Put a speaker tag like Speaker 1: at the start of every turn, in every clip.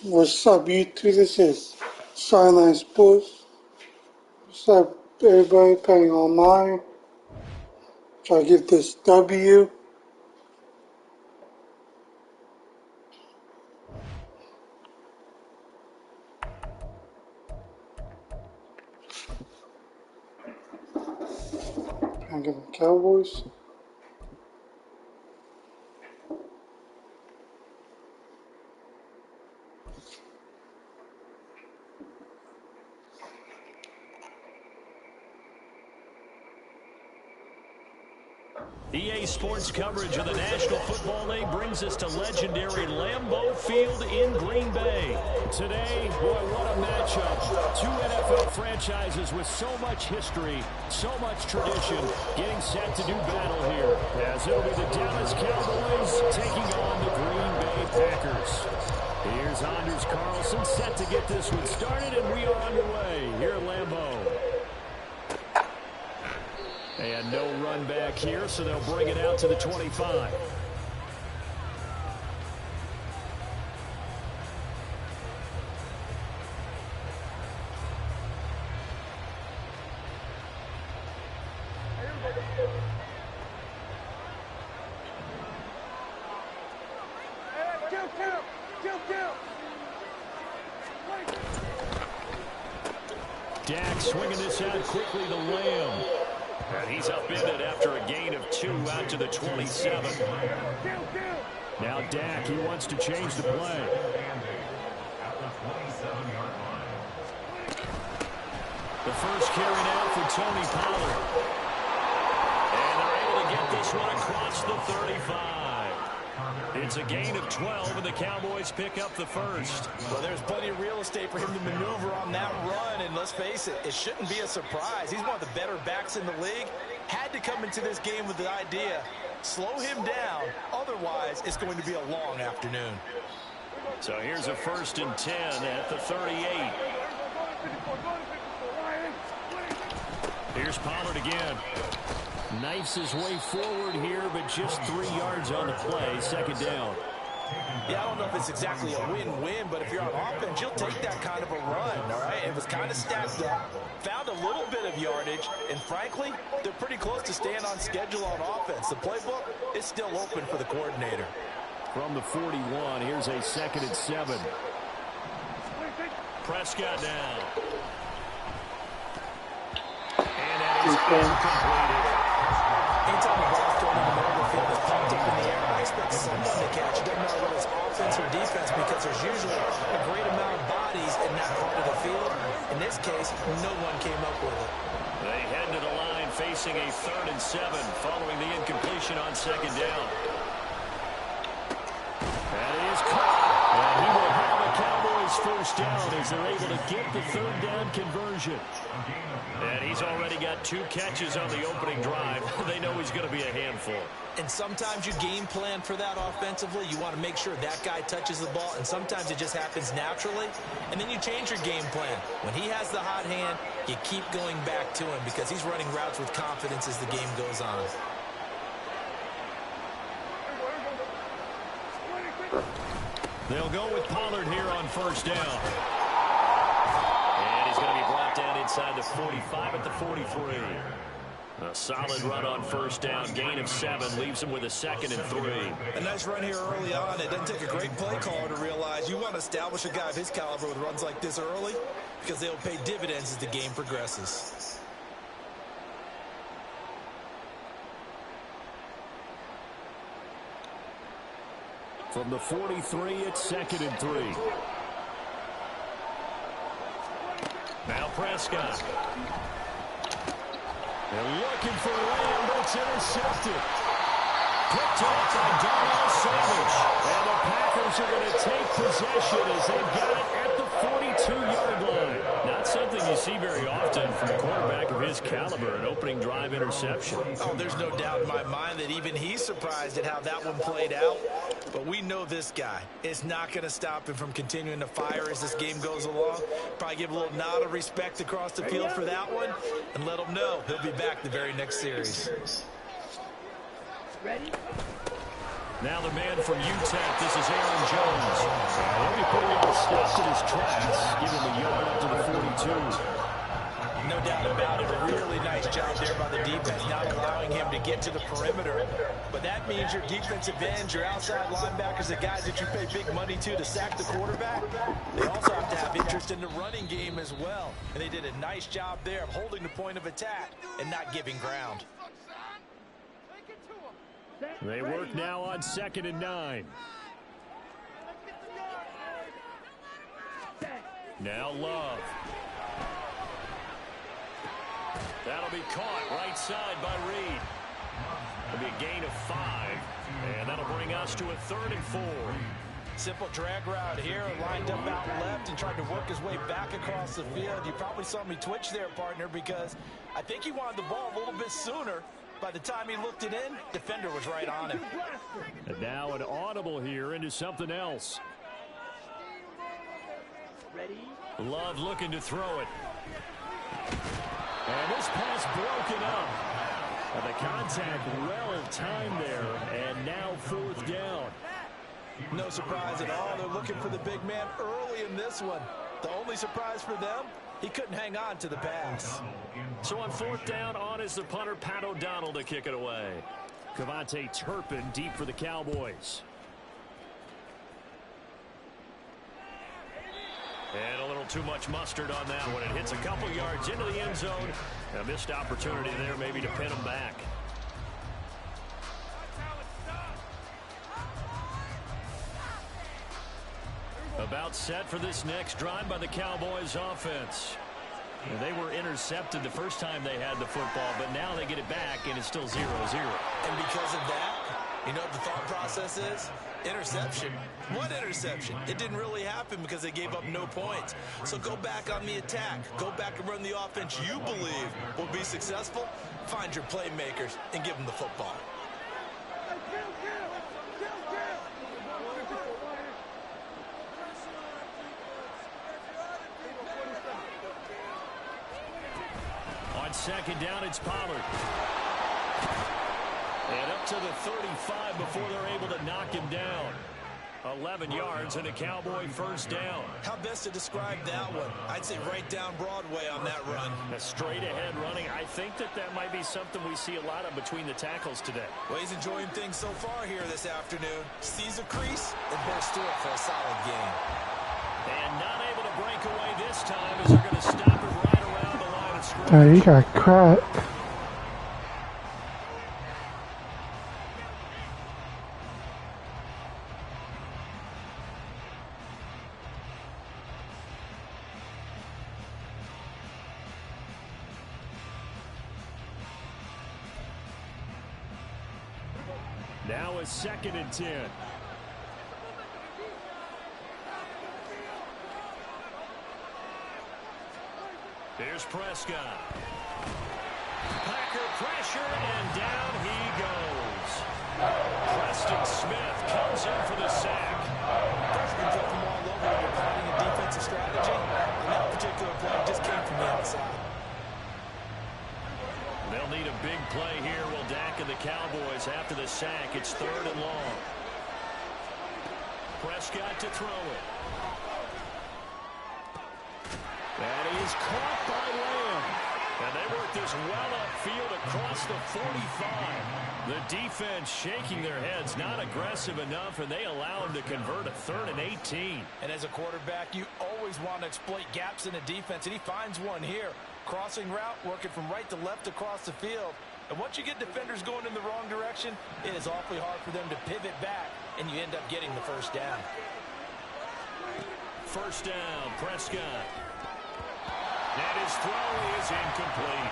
Speaker 1: What's up, YouTube? This is Sideline Sports. What's up, everybody playing online? Try to get this W. Trying to get the Cowboys.
Speaker 2: EA Sports coverage of the National Football League brings us to legendary Lambeau Field in Green Bay. Today, boy, what a matchup. Two NFL franchises with so much history, so much tradition, getting set to do battle here. As it'll be the Dallas Cowboys taking on the Green Bay Packers. Here's Anders Carlson set to get this one started, and we are underway here at Lambeau. And no run back here, so they'll bring it out to the 25. Dak swinging this out quickly to Lamb. And he's upended after a gain of 2 out to the 27. Now Dak, he wants to change the play. The first carry now for Tony Pollard. And they're able to get this one across the 35. It's a gain of 12, and the Cowboys pick up the first.
Speaker 3: Well, there's plenty of real estate for him to maneuver on that run, and let's face it, it shouldn't be a surprise. He's one of the better backs in the league. Had to come into this game with the idea, slow him down, otherwise it's going to be a long afternoon.
Speaker 2: So here's a 1st and 10 at the 38. Here's Pollard again. Knifes his way forward here, but just 3 yards on the play, 2nd down.
Speaker 3: Yeah, I don't know if it's exactly a win-win, but if you're on offense, you'll take that kind of a run, all right? It was kind of stacked up, found a little bit of yardage, and frankly, they're pretty close to staying on schedule on offense. The playbook is still open for the coordinator.
Speaker 2: From the 41, here's a 2nd and 7. Prescott now. And that is completed.
Speaker 3: Anytime the ball's thrown in the middle of the field is pumped up in the air, I expect someone to catch. It doesn't matter whether it's offense or defense because there's usually a great amount of bodies in that part of the field. In this case, no one came up with it.
Speaker 2: They head to the line facing a 3rd and 7 following the incompletion on 2nd down. That is caught. And he will have the Cowboys 1st down as they're able to get the 3rd down conversion. And he's already got 2 catches on the opening drive. They know he's going to be a handful.
Speaker 3: And sometimes you game plan for that offensively. You want to make sure that guy touches the ball, and sometimes it just happens naturally. And then you change your game plan. When he has the hot hand, you keep going back to him because he's running routes with confidence as the game goes on.
Speaker 2: They'll go with Pollard here on 1st down. And he's going to be brought down inside the 45 at the 43. A solid run on 1st down. Gain of 7 leaves him with a 2nd and 3.
Speaker 3: A nice run here early on. It doesn't take a great play caller to realize you want to establish a guy of his caliber with runs like this early because they'll pay dividends as the game progresses.
Speaker 2: From the 43, it's 2nd and 3. Now Prescott. They're looking for Lamb, but it's intercepted. Picked off by Darnell Savage. And the Packers are going to take possession as they've got it at the 42-yard line. Not something you see very often from a quarterback of his caliber, an opening drive interception.
Speaker 3: Oh, there's no doubt in my mind that even he's surprised at how that one played out. But we know this guy is not going to stop him from continuing to fire as this game goes along. Probably give a little nod of respect across the field for that one and let him know he'll be back the very next series.
Speaker 2: Now the man from UTEP, this is Aaron Jones. Let me put you on stopped in his tracks, giving him a yard up to the 42.
Speaker 3: No doubt about it. A really nice job there by the defense, not allowing him to get to the perimeter. But that means your defensive ends, your outside linebackers, the guys that you pay big money to sack the quarterback, they also have to have interest in the running game as well. And they did a nice job there of holding the point of attack and not giving ground.
Speaker 2: They work now on 2nd and 9. Now Love. That'll be caught right side by Reed. It'll be a gain of 5. And that'll bring us to a 3rd and 4.
Speaker 3: Simple drag route here, lined up out left and tried to work his way back across the field. You probably saw me twitch there, partner, because I think he wanted the ball a little bit sooner. By the time he looked it in, defender was right on him.
Speaker 2: And now an audible here into something else. Love looking to throw it. And this pass broken up. And the contact well timed there. And now 4th down.
Speaker 3: No surprise at all. They're looking for the big man early in this one. The only surprise for them, he couldn't hang on to the pass.
Speaker 2: So on 4th down, on is the punter, Pat O'Donnell, to kick it away. Cavante Turpin deep for the Cowboys. And a little too much mustard on that one. It hits a couple yards into the end zone. A missed opportunity there maybe to pin them back. About set for this next drive by the Cowboys offense. And they were intercepted the first time they had the football, but now they get it back, and it's still 0-0.
Speaker 3: And because of that, you know what the thought process is? Interception. What interception? It didn't really happen because they gave up no points. So go back on the attack. Go back and run the offense you believe will be successful. Find your playmakers and give them the football.
Speaker 2: On 2nd down, it's Pollard. And up to the 35 before they're able to knock him down. 11 yards and a Cowboy 1st down.
Speaker 3: How best to describe that one? I'd say right down Broadway on that run.
Speaker 2: A straight ahead running. I think that might be something we see a lot of between the tackles today.
Speaker 3: Well, he's enjoying things so far here this afternoon. Sees a crease and bursts through it for a solid gain.
Speaker 2: And not able to break away this time as they're going to stop him right around the line of scrimmage.
Speaker 1: Oh, you got cracked.
Speaker 2: Now a 2nd and 10. Here's Prescott. Packer pressure, and down he goes. Preston Smith comes in for the sack.
Speaker 3: Preston took them all over when you're planning a defensive strategy. And that particular play just came from the outside.
Speaker 2: They'll need a big play here. Will Dak and the Cowboys after the sack. It's 3rd and long. Prescott to throw it. And he is caught by Lamb. And they work this well upfield across the 45. The defense shaking their heads, not aggressive enough, and they allow him to convert a 3rd and 18.
Speaker 3: And as a quarterback, you always want to exploit gaps in the defense, and he finds one here. Crossing route, working from right to left across the field. And once you get defenders going in the wrong direction, it is awfully hard for them to pivot back, and you end up getting the 1st down.
Speaker 2: 1st down, Prescott. And his throw is incomplete.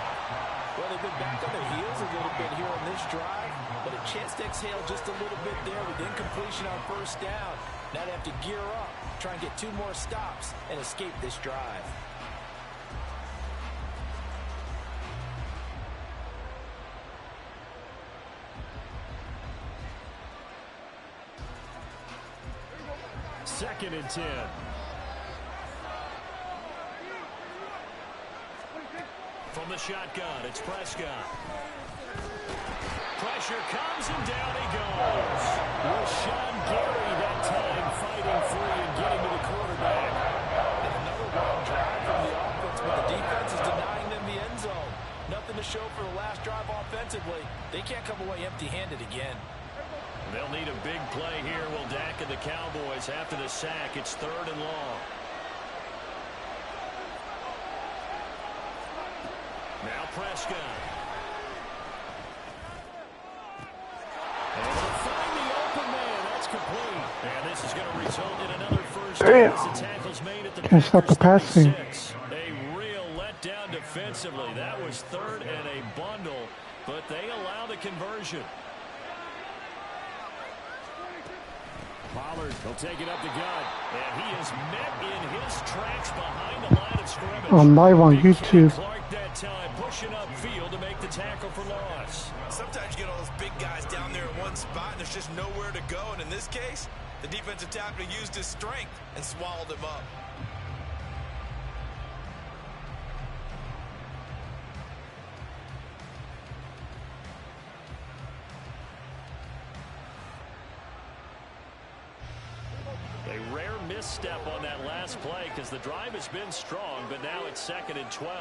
Speaker 3: Well, they've been back on their heels a little bit here on this drive, but a chance to exhale just a little bit there with incompletion on 1st down. Now they have to gear up, try and get 2 more stops, and escape this drive.
Speaker 2: Second and 10. From the shotgun, it's Prescott. Pressure comes and down he goes. Rashawn Gary that time fighting free and getting to the quarterback.
Speaker 3: can't come away empty-handed again.
Speaker 2: They'll need a big play here. Will Dak and the Cowboys after the sack. It's 3rd and long. Now Prescott. And they'll find the open man. That's complete. And this is going to result in another first down as the tackle's made at the
Speaker 1: Can't stop the passing.
Speaker 2: 36. A real letdown defensively. That was 3rd and a bundle, but they allow the conversion. Pollard will take it up the gut, and he is met in his tracks behind the line of scrimmage.
Speaker 1: I'm live on YouTube.
Speaker 2: Clark that time pushing upfield to make the tackle for loss.
Speaker 3: Sometimes you get all those big guys down there in one spot, and there's just nowhere to go. And in this case, the defensive tackle used his strength and swallowed him up.
Speaker 2: A rare misstep on that last play because the drive has been strong, but now it's 2nd and 12.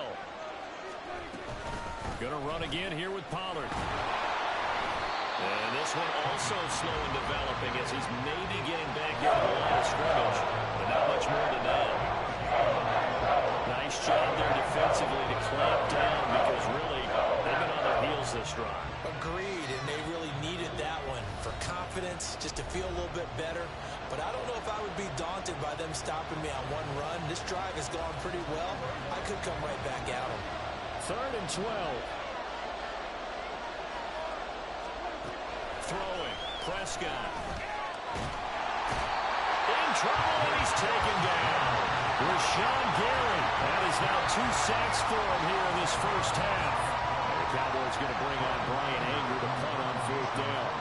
Speaker 2: Going to run again here with Pollard. And this one also slow in developing as he's maybe getting back into the line of scrimmage, but not much more than that. Nice job there defensively to clamp down because really they've been on their heels this drive.
Speaker 3: Agreed, and they really needed that one for confidence, just to feel a little bit better. But I don't know if I would be daunted by them stopping me on one run. This drive has gone pretty well. I could come right back at them.
Speaker 2: 3rd and 12. Throwing. Prescott. In trouble, and he's taken down. Rashawn Gary. That is now 2 sacks for him here in this first half. And the Cowboys going to bring on Brian Anger to punt on 4th down.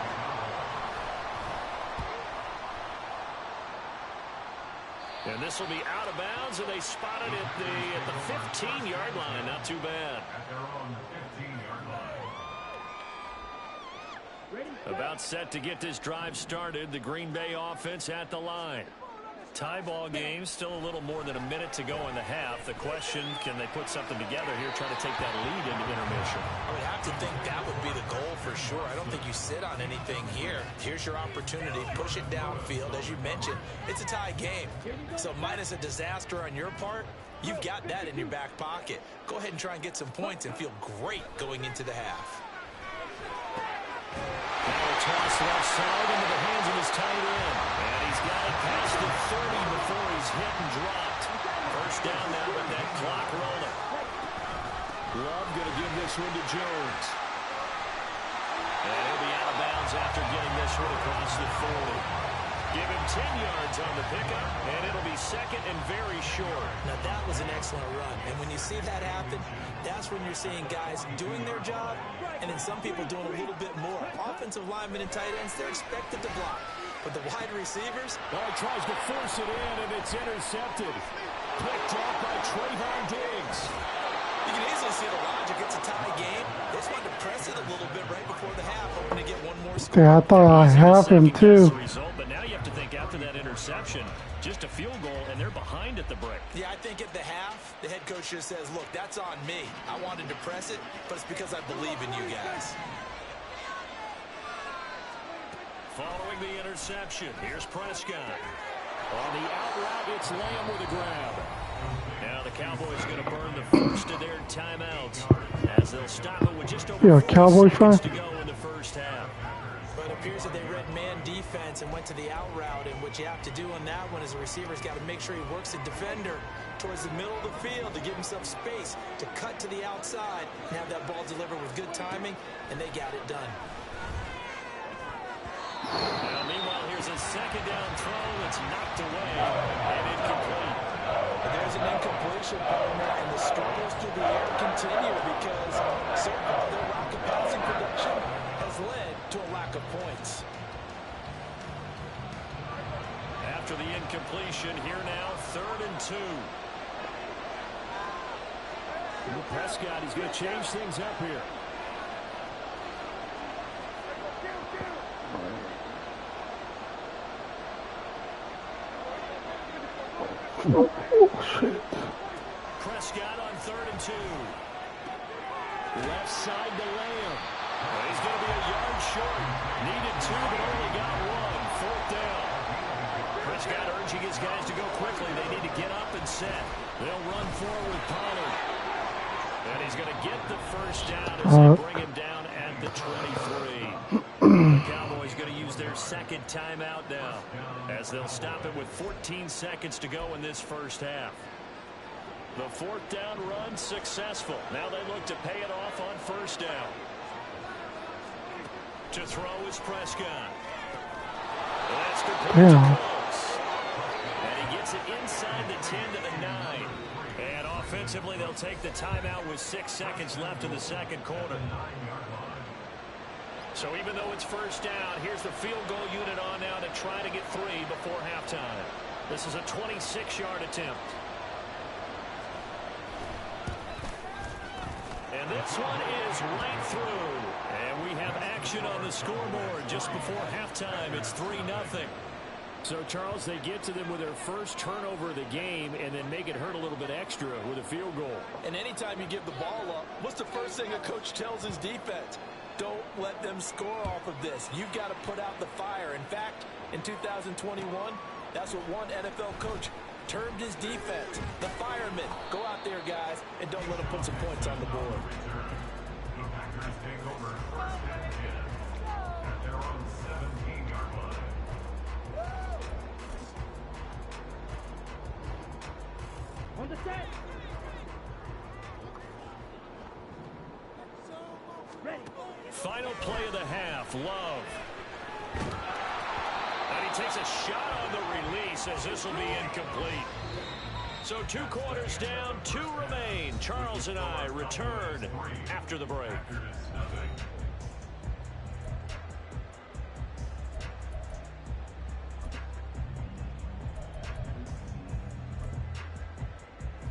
Speaker 2: And this will be out of bounds, and they spotted it at the 15-yard line. Not too bad. About set to get this drive started. The Green Bay offense at the line. Tie ball game, still a little more than a minute to go in the half. The question, can they put something together here, try to take that lead into intermission?
Speaker 3: I would have to think that would be the goal for sure. I don't think you sit on anything here. Here's your opportunity. Push it downfield. As you mentioned, it's a tie game. So minus a disaster on your part, you've got that in your back pocket. Go ahead and try and get some points and feel great going into the half.
Speaker 2: Now a toss left side into the hands of his tight end. And he's got it past the 30 before he's hit and dropped. First down now with that clock rolling. Love going to give this one to Jones. And he'll be out of bounds after getting this one across the 40. Give him 10 yards on the pickup, and it'll be 2nd and very short.
Speaker 3: Now that was an excellent run, and when you see that happen, that's when you're seeing guys doing their job, and then some people doing a little bit more. Offensive linemen and tight ends, they're expected to block, but the wide receivers...
Speaker 2: Well, he tries to force it in, and it's intercepted. Picked off by Trayvon Diggs.
Speaker 3: You can easily see the logic. It's a tie game. They just wanted to press it a little bit right before the half, hoping to get one more score.
Speaker 1: Yeah, I thought I have him too.
Speaker 2: But now you have to think after that interception, just a field goal, and they're behind at the break.
Speaker 3: Yeah, I think at the half, the head coach just says, look, that's on me. I wanted to press it, but it's because I believe in you guys.
Speaker 2: Following the interception, here's Prescott. On the out route, it's Lamb with a grab. Now the Cowboys going to burn the first of their timeouts as they'll stop it with just over 4 seconds to go in the first half.
Speaker 3: But it appears that they read man defense and went to the out route, and what you have to do on that one is the receiver's got to make sure he works the defender towards the middle of the field to give himself space to cut to the outside and have that ball delivered with good timing, and they got it done.
Speaker 2: Now, meanwhile, here's a 2nd down throw that's knocked away and incomplete.
Speaker 3: There's an incompletion, partner, and the struggles through the air continue because certainly their lack of passing production has led to a lack of points.
Speaker 2: After the incompletion, here now, 3rd and 2. Prescott, he's going to change things up here.
Speaker 1: Oh, shit.
Speaker 2: Prescott on 3rd and 2. Left side to Lamb. He's going to be a yard short. Needed 2, but only got 1. Fourth down. Prescott urging his guys to go quickly. They need to get up and set. They'll run forward with Pollard. And he's going to get the first down as they bring him down at the 23. The Cowboys going to use their second timeout now, as they'll stop it with 14 seconds to go in this first half. The fourth down run successful. Now they look to pay it off on first down. To throw is Prescott. That's complete to Close. And he gets it inside the 10 to the 9. And offensively, they'll take the timeout with 6 seconds left in the second quarter. So even though it's first down, here's the field goal unit on now to try to get 3 before halftime. This is a 26-yard attempt. And this one is right through. And we have action on the scoreboard just before halftime. It's 3-0. So, Charles, they get to them with their first turnover of the game and then make it hurt a little bit extra with a field goal.
Speaker 3: And anytime you give the ball up, what's the first thing a coach tells his defense? Don't let them score off of this. You've got to put out the fire. In fact, in 2021, that's what one NFL coach termed his defense. The firemen. Go out there, guys, and don't let them put some points on the board.
Speaker 2: Final play of the half, Love. And he takes a shot on the release as this will be incomplete. So 2 quarters down, 2 remain. Charles and I return after the break.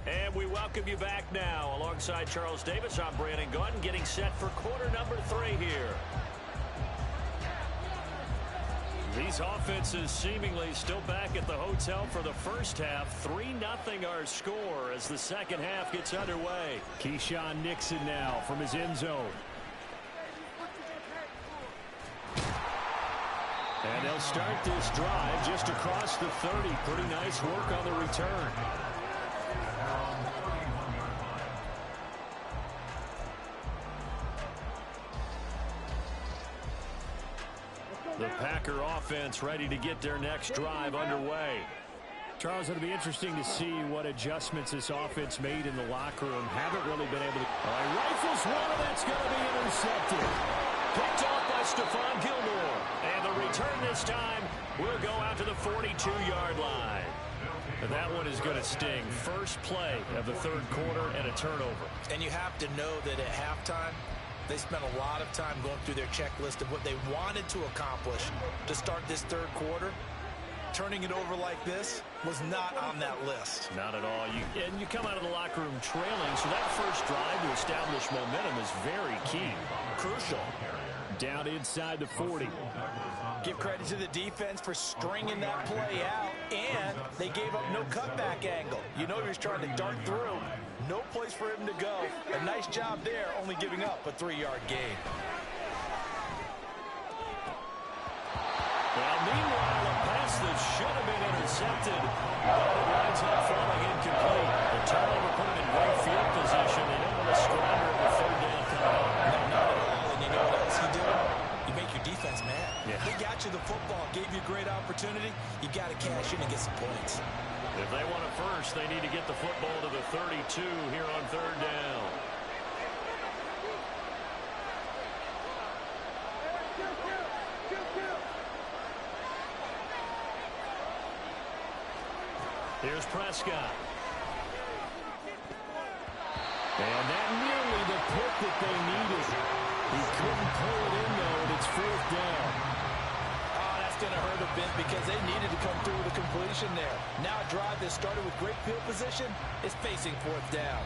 Speaker 2: And we welcome you back now. Alongside Charles Davis, I'm Brandon Gaudin, getting set for quarter number 3 here. These offenses seemingly still back at the hotel for the first half. 3-0 our score as the second half gets underway. Keyshawn Nixon now from his end zone. And they'll start this drive just across the 30. Pretty nice work on the return. The Packer offense ready to get their next drive underway. Charles, it'll be interesting to see what adjustments this offense made in the locker room. Haven't really been able to. Rifles one, and that's going to be intercepted. Picked off by Stephon Gilmore. And the return this time will go out to the 42-yard line. And that one is going to sting. First play of the third quarter and a turnover.
Speaker 3: And you have to know that at halftime, they spent a lot of time going through their checklist of what they wanted to accomplish to start this third quarter. Turning it over like this was not on that list.
Speaker 2: Not at all. And you come out of the locker room trailing, so that first drive to establish momentum is very key.
Speaker 3: Crucial.
Speaker 2: Down inside the 40.
Speaker 3: Give credit to the defense for stringing that play out, and they gave up no cutback angle. You know he was trying to dart through. No place for him to go. A nice job there, only giving up a 3-yard gain.
Speaker 2: Well, meanwhile, a pass that should have been intercepted. But it winds up falling incomplete. The turnover put him in great field position. They don't want to squander the third down coming up.
Speaker 3: No, not at all. And you know what else you do? You make your defense mad.
Speaker 2: Yeah.
Speaker 3: They got you the football, gave you a great opportunity. You got to cash in and get some points.
Speaker 2: If they want it first, they need to get the football to the 32 here on third down. Here's Prescott. And that nearly the pick that they needed. He couldn't pull it in, though, and it's fourth down.
Speaker 3: Oh, that's going to hurt a bit because they needed to come through with a completion there. Now a drive that started with great field position is facing fourth down.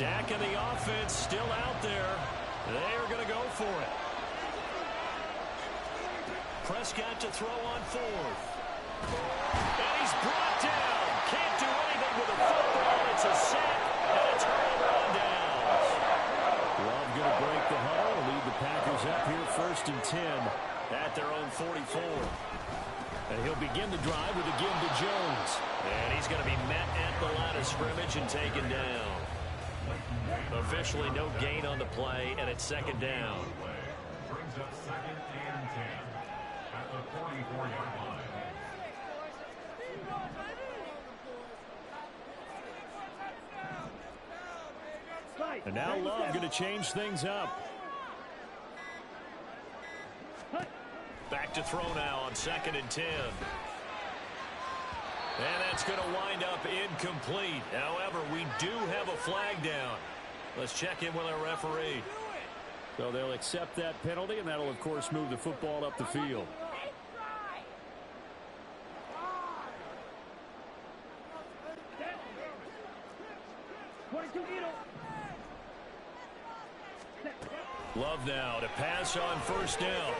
Speaker 2: Stack of the offense still out there. They are going to go for it. Prescott to throw on fourth. And he's brought down. Can't do anything with the football. It's a sack and a turnover on downs. Love going to break the huddle and lead the Packers up here 1st and 10 at their own 44. And he'll begin the drive with a give to Jones. And he's going to be met at the line of scrimmage and taken down. Officially no gain on the play, and it's 2nd down.
Speaker 4: Brings up 2nd and 10 at the 44-yard line.
Speaker 2: And now Love going to change things up. Back to throw now on 2nd and 10. And that's going to wind up incomplete. However, we do have a flag down. Let's check in with our referee. So they'll accept that penalty, and that'll, of course, move the football up the field. Love now to pass on 1st down.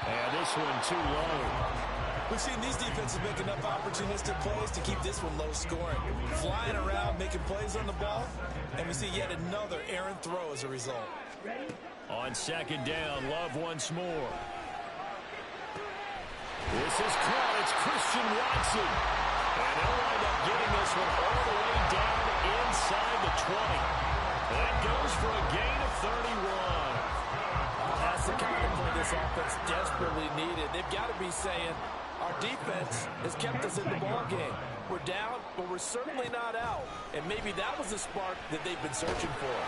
Speaker 2: And this one too low.
Speaker 3: We've seen these defenses make enough opportunistic plays to keep this one low scoring. Flying around, making plays on the ball, and we see yet another errant throw as a result.
Speaker 2: On 2nd down, Love once more. This is caught. It's Christian Watson. And they'll wind up getting this one all the way down inside the 20. That goes for a gain of 31.
Speaker 3: That's the kind of play this offense desperately needed. They've got to be saying, our defense has kept us in the ball game. We're down, but we're certainly not out. And maybe that was the spark that they've been searching for.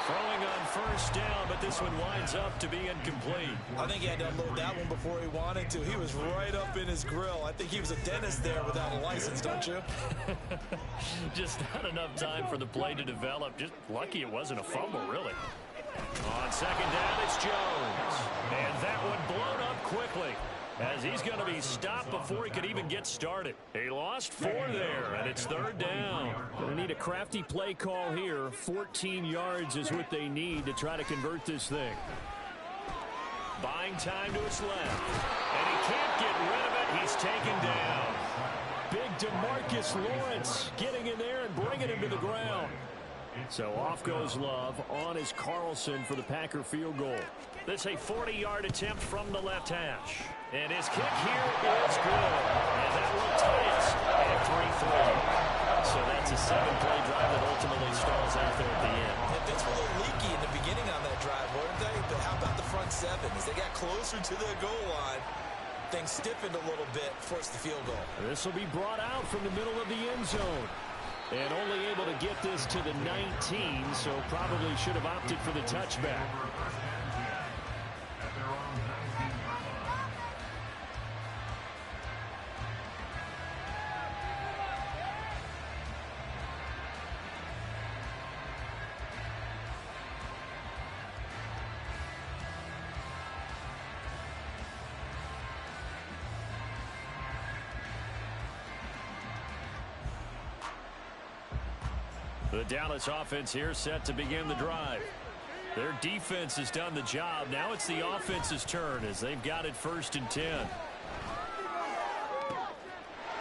Speaker 2: Throwing on 1st down, but this one winds up to be incomplete.
Speaker 3: I think he had to unload that one before he wanted to. He was right up in his grill. I think he was a dentist there without a license, don't you?
Speaker 2: Just not enough time for the play to develop. Just lucky it wasn't a fumble, really. On 2nd down, it's Jones. And that one blown up quickly, as he's going to be stopped before he could even get started. He lost 4 there, and it's 3rd down. Going to need a crafty play call here. 14 yards is what they need to try to convert this thing. Buying time to his left. And he can't get rid of it. He's taken down. Big DeMarcus Lawrence getting in there and bringing him to the ground. So off goes Love. On is Carlson for the Packer field goal. This a 40-yard attempt from the left hash. And his kick here is good. And that will tie us at 3-3. So that's a 7-play drive that ultimately stalls out there at the end.
Speaker 3: And things were a little leaky in the beginning on that drive, weren't they? But how about the front 7? As they got closer to the goal line, things stiffened a little bit, forced the field goal.
Speaker 2: This will be brought out from the middle of the end zone. And only able to get this to the 19, so probably should have opted for the touchback. The Dallas offense here set to begin the drive. Their defense has done the job. Now it's the offense's turn as they've got it 1st and 10.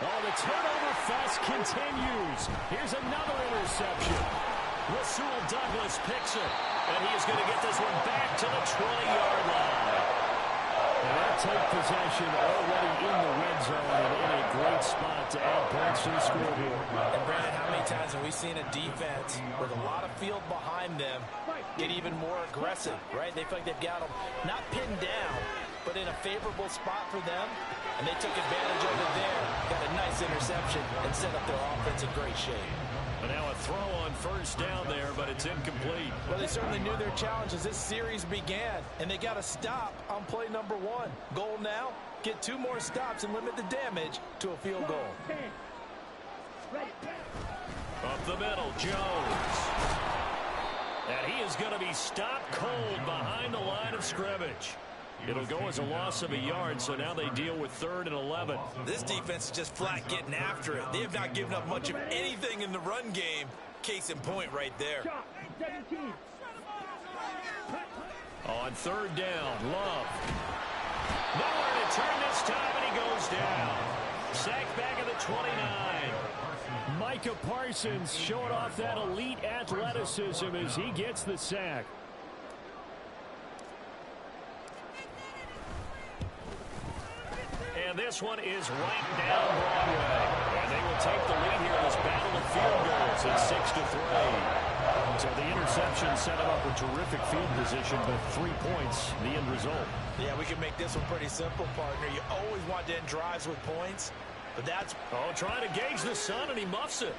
Speaker 2: Oh, the turnover fest continues. Here's another interception. Rasul Douglas picks it, and he is going to get this one back to the 20-yard line. And they'll take possession already in the red zone and in a great spot to add points to the scoreboard.
Speaker 3: And Brandon, how many times have we seen a defense with a lot of field behind them get even more aggressive, right? They feel like they've got them not pinned down, but in a favorable spot for them, and they took advantage of it there, got a nice interception, and set up their offense in great shape.
Speaker 2: And now a throw on 1st down there, but it's incomplete.
Speaker 3: Well, they certainly knew their challenge as this series began, and they got to stop on play number 1. Goal now, get 2 more stops and limit the damage to a field goal.
Speaker 2: Up the middle, Jones. And he is going to be stopped cold behind the line of scrimmage. It'll go as a loss of a yard, so now they deal with 3rd and 11.
Speaker 3: This defense is just flat getting after it. They have not given up much of anything in the run game. Case in point right there.
Speaker 2: On 3rd down, Love. Nowhere to turn this time, and he goes down. Sacked back at the 29.
Speaker 5: Micah Parsons showing off that elite athleticism as he gets the sack.
Speaker 2: And this one is right down Broadway. And they will take the lead here in this battle of field goals at 6-3.
Speaker 5: So the interception set him up with terrific field position, but 3 points, the end result.
Speaker 3: Yeah, we can make this one pretty simple, partner. You always want to end drives with points, but that's...
Speaker 2: Oh, trying to gauge the sun, and he muffs it.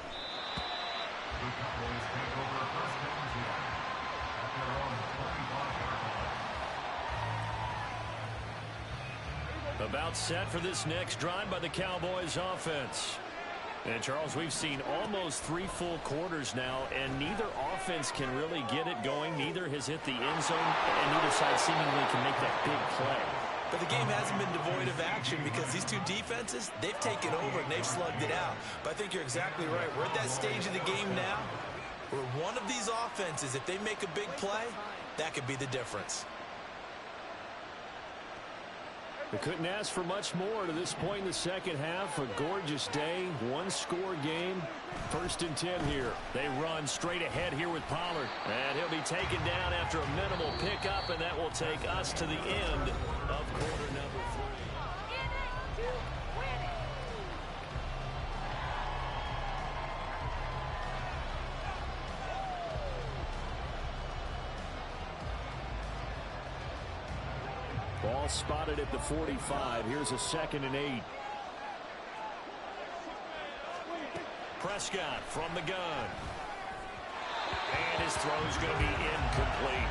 Speaker 2: About set for this next drive by the Cowboys offense. And, Charles, we've seen almost 3 full quarters now, and neither offense can really get it going. Neither has hit the end zone, and neither side seemingly can make that big play.
Speaker 3: But the game hasn't been devoid of action because these two defenses, they've taken over and they've slugged it out. But I think you're exactly right. We're at that stage of the game now where one of these offenses, if they make a big play, that could be the difference.
Speaker 5: They couldn't ask for much more to this point in the second half. A gorgeous day, 1-score game. 1st and 10 here.
Speaker 2: They run straight ahead here with Pollard. And he'll be taken down after a minimal pickup, and that will take us to the end of quarter number 3.
Speaker 5: Ball spotted at the 45. Here's a 2nd and 8.
Speaker 2: Prescott from the gun. And his throw is going to be incomplete.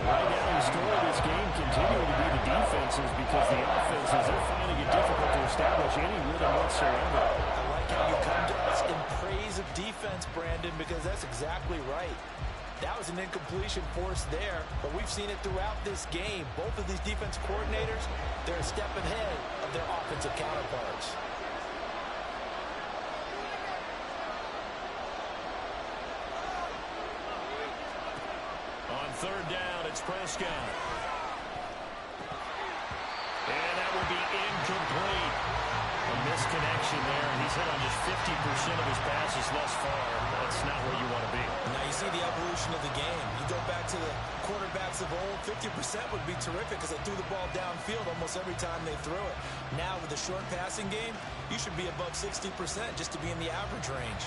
Speaker 5: Right now, the story of this game continuing to be the defenses because the offenses, they're finding it difficult to establish any rhythm whatsoever.
Speaker 3: I like how you come to us in praise of defense, Brandon, because that's exactly right. That was an incompletion forced there, but we've seen it throughout this game. Both of these defense coordinators, they're a step ahead of their offensive counterparts.
Speaker 2: On 3rd down, it's Prescott. And that will be incomplete. A misconnection there, and he's hit on just 50% of his passes thus far. That's not where you want to be.
Speaker 3: Now you see the evolution of the game. You go back to the quarterbacks of old, 50% would be terrific because they threw the ball downfield almost every time they threw it. Now with the short passing game, you should be above 60% just to be in the average range.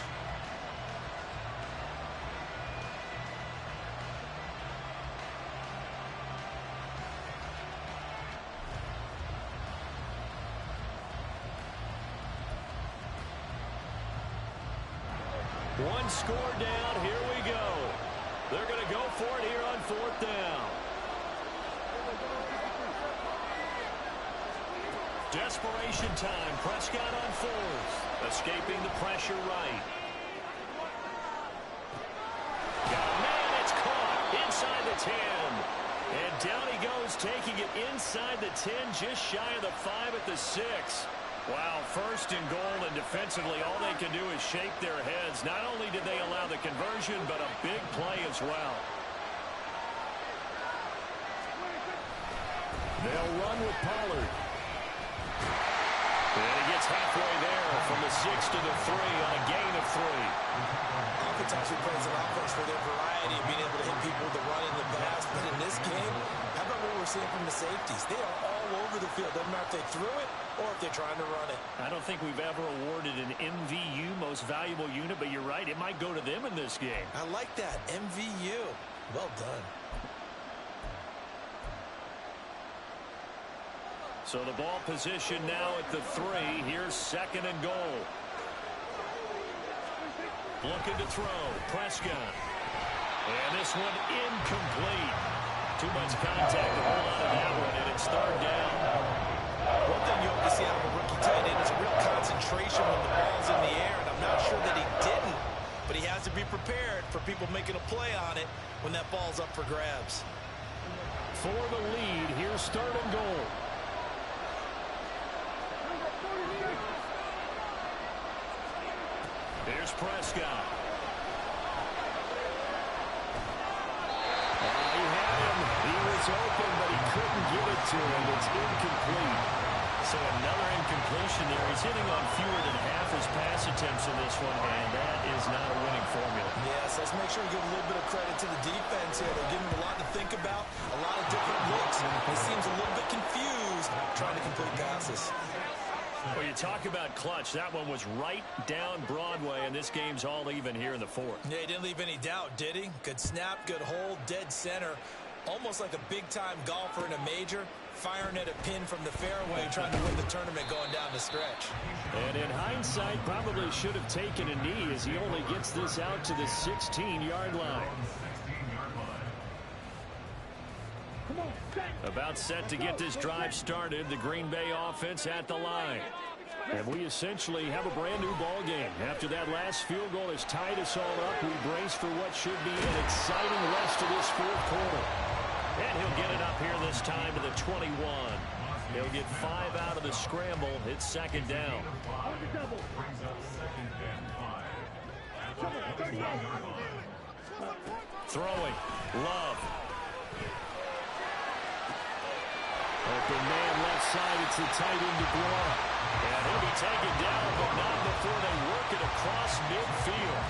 Speaker 2: One score down, here we go. They're going to go for it here on 4th down. Desperation time, Prescott on 4th. Escaping the pressure right. Got a man, it's caught inside the 10. And down he goes, taking it inside the 10, just shy of the 5 at the 6. Wow, 1st and goal, and defensively all they can do is shake their heads. Not only did they allow the conversion, but a big play as well.
Speaker 5: They'll run with Pollard.
Speaker 2: And he gets halfway there from the 6 to the 3 on a gain of 3.
Speaker 3: Oftentimes we praise an offense for their variety of being able to hit people with the run and the pass, but in this game, how about what we're seeing from the safeties? They are all over the field. Doesn't matter if they threw it or if they're trying to run it.
Speaker 2: I don't think we've ever awarded an MVU, most valuable unit, but you're right, it might go to them in this game.
Speaker 3: I like that, MVU. Well done.
Speaker 2: So the ball position now at the 3. Here's 2nd and goal. Looking to throw. Prescott. And this one incomplete. Too much contact to hold on to that one, and it's 3rd down.
Speaker 3: One thing you hope to see out of a rookie tight end is a real concentration when the ball's in the air, and I'm not sure that he didn't, but he has to be prepared for people making a play on it when that ball's up for grabs.
Speaker 2: for the lead. Here's third and goal. Here's Prescott. He had him. He was open, but he couldn't get it to him. It's incomplete. So another incompletion there. He's hitting on fewer than half his pass attempts in this one, and that is not a winning formula.
Speaker 3: Yes, let's make sure we give a little bit of credit to the defense here. They're giving him a lot to think about, a lot of different looks. He seems a little bit confused trying to complete passes.
Speaker 2: Well, you talk about clutch. That one was right down Broadway, and this game's all even here in the fourth.
Speaker 3: Yeah, he didn't leave any doubt, did he? Good snap, good hold, dead center. Almost like a big-time golfer in a major, firing at a pin from the fairway, trying to win the tournament going down the stretch.
Speaker 2: And in hindsight, probably should have taken a knee as he only gets this out to the 16-yard line. About set to get this drive started, the Green Bay offense at the line. And we essentially have a brand new ball game. After that last field goal has tied us all up, we brace for what should be an exciting rest of this fourth quarter. And he'll get it up here this time to the 21. He'll get 5 out of the scramble. It's second down. Throwing. Love. Open man left side. It's the tight end to Blanc. And he'll be taken down, but not before they work it across midfield.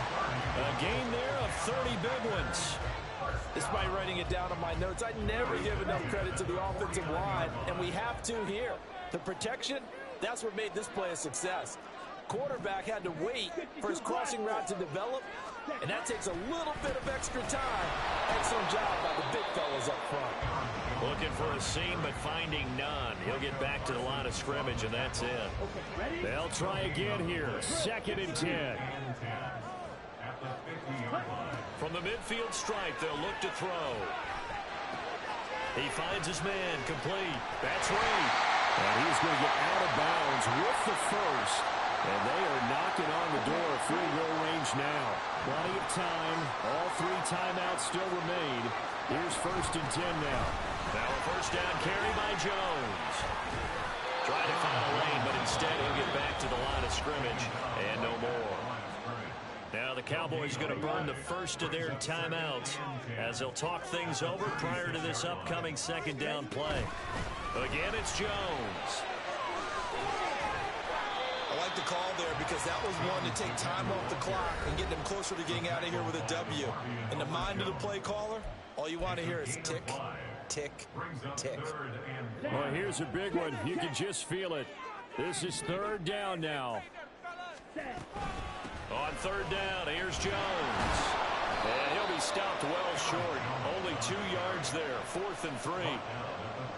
Speaker 2: A gain there of 30 big ones.
Speaker 3: Despite writing it down on my notes, I never give enough credit to the offensive line, and we have to here. The protection, that's what made this play a success. Quarterback had to wait for his crossing route to develop, and that takes a little bit of extra time. Excellent job by the big fellas up front.
Speaker 2: Looking for a seam, but finding none. He'll get back to the line of scrimmage, and that's it. They'll try again here. Second and 10. From the midfield stripe, they'll look to throw. He finds his man, complete. That's right. And he's going to get out of bounds with the first. And they are knocking on the door of field goal range now. Plenty of time. All 3 timeouts still remain. Here's first and 10 now. Now a first down carry by Jones. Trying to find a lane, but instead he'll get back to the line of scrimmage. And no more. Now the Cowboys going to burn the first of their timeouts as they'll talk things over prior to this upcoming second down play. Again, it's Jones.
Speaker 3: I like the call there because that was one to take time off the clock and get them closer to getting out of here with a W. In the mind of the play caller, all you want to hear is tick, tick, tick.
Speaker 2: Well, here's a big one. You can just feel it. This is third down now. On third down, here's Jones. And he'll be stopped well short. Only 2 yards there. 4th and 3.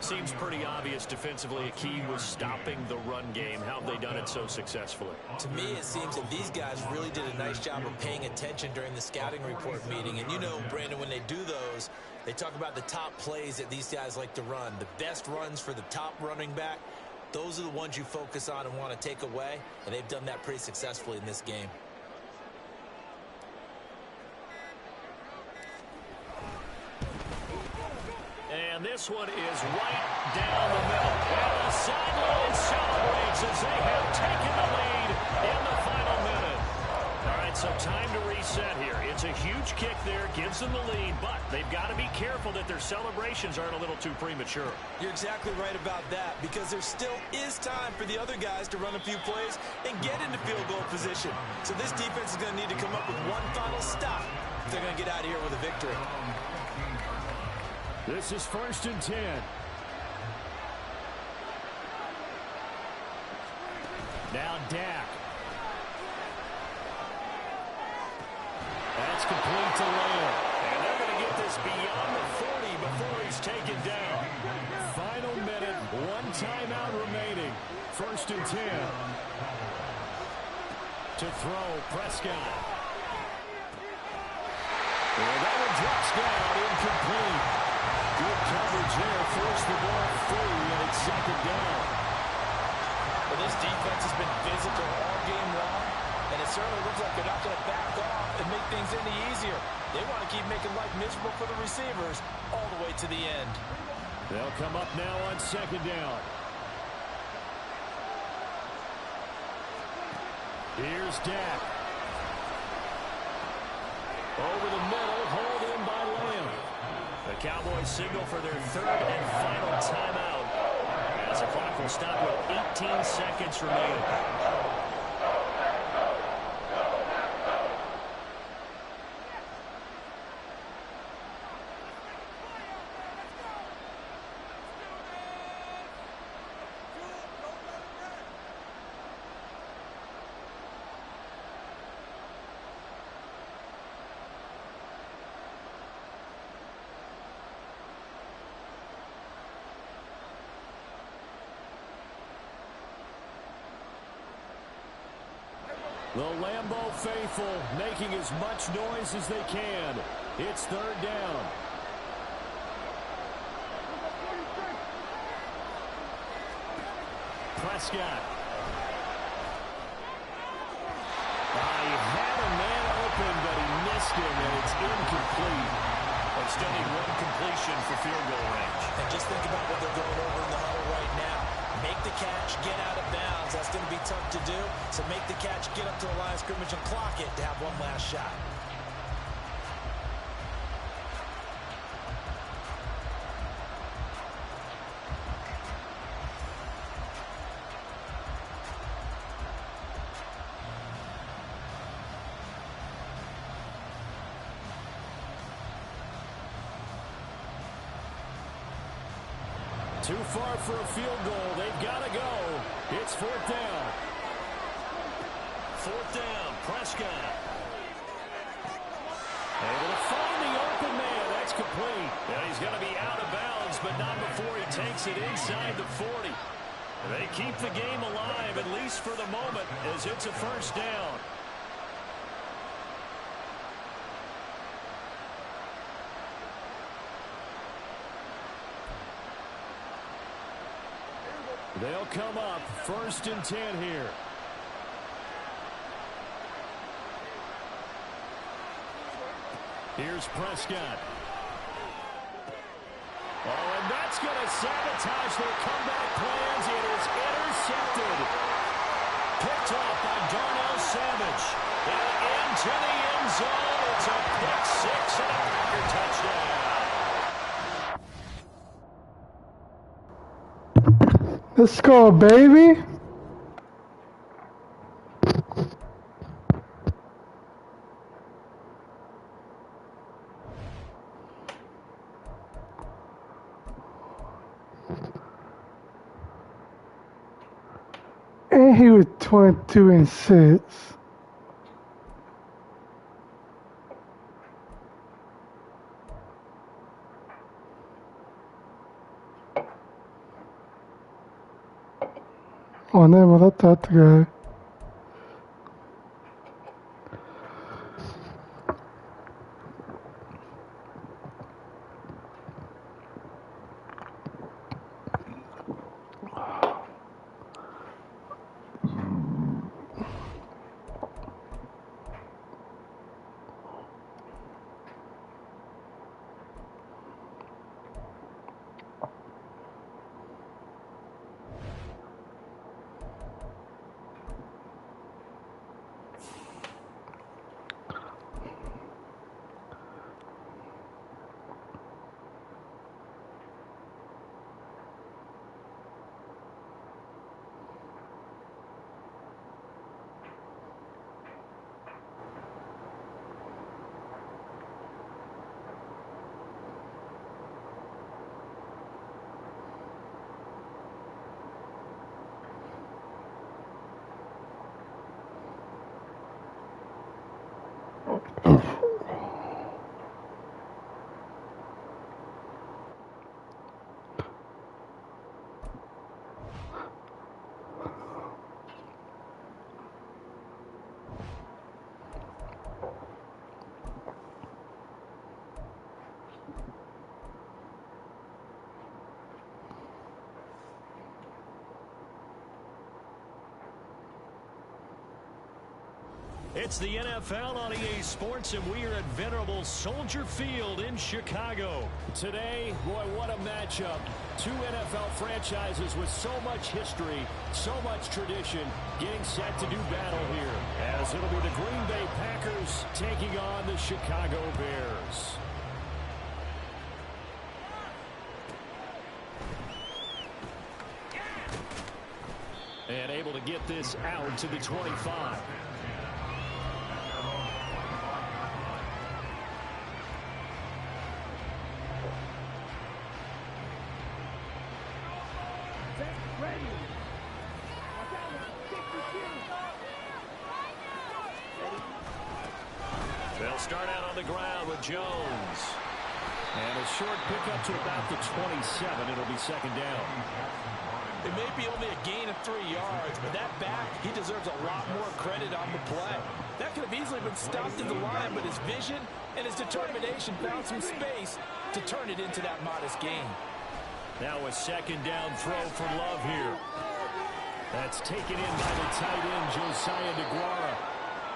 Speaker 2: Seems pretty obvious defensively a key was stopping the run game. How have they done it so successfully?
Speaker 3: To me, it seems that these guys really did a nice job of paying attention during the scouting report meeting. And you know, Brandon, when they do those, they talk about the top plays that these guys like to run. The best runs for the top running back. Those are the ones you focus on and want to take away. And they've done that pretty successfully in this game.
Speaker 2: And this one is right down the middle. And the sideline celebrates as they have taken the lead in the final minute. All right, so time to reset here. It's a huge kick there, gives them the lead, but they've got to be careful that their celebrations aren't a little too premature.
Speaker 3: You're exactly right about that because there still is time for the other guys to run a few plays and get into field goal position. So this defense is going to need to come up with one final stop if they're going to get out of here with a victory.
Speaker 2: This is first and 10. Now Dak. That's complete to Lamb. And they're going to get this beyond the 40 before he's taken down. Final minute, 1 timeout remaining. First and 10. To throw, Prescott. And that one drops down, incomplete. Good coverage there, forced the ball free, and it's second down.
Speaker 3: Well, this defense has been physical all game long, and it certainly looks like they're not going to back off and make things any easier. They want to keep making life miserable for the receivers all the way to the end.
Speaker 5: They'll come up now on second down. Here's Dak. Over the middle, hauled in by Lamb. The Cowboys signal for their third and final timeout, as the clock will stop with 18 seconds remaining. The Lambeau faithful making as much noise as they can. It's third down. Prescott. He had a man open, but he missed him, and it's incomplete. They still need one completion for field goal range.
Speaker 3: And just think about what they're going over in the huddle right now. Make the catch, get out of bounds. That's going to be tough to do. So make the catch, get up to the line of scrimmage, and clock it to have one last shot.
Speaker 5: Too far for a field goal. They've got to go. It's fourth down. Fourth down, Prescott. Able to find the open man. That's complete. And he's going to be out of bounds, but not before he takes it inside the 40. They keep the game alive, at least for the moment, as it's a first down. They'll come up first and 10 here. Here's Prescott. Oh, and that's going to sabotage their comeback plans. It is intercepted. Picked off by Darnell Savage. And into the end zone. It's a pick six and a Packer touchdown.
Speaker 1: Let's go, baby. And he was 22-6. Oh, never let that guy.
Speaker 2: It's the NFL on EA Sports, and we are at venerable Soldier Field in Chicago. Today, boy, what a matchup. Two NFL franchises with so much history, so much tradition, getting set to do battle here. As it'll be the Green Bay Packers taking on the Chicago Bears. And able to get this out to the 25. They'll start out on the ground with Jones. And a short pickup to about the 27. It'll be second down.
Speaker 3: It may be only a gain of 3 yards, but that back, he deserves a lot more credit on the play. That could have easily been stopped at the line, but his vision and his determination found some space to turn it into that modest gain.
Speaker 2: Now a second down throw for Love here. That's taken in by the tight end, Josiah DeGuara.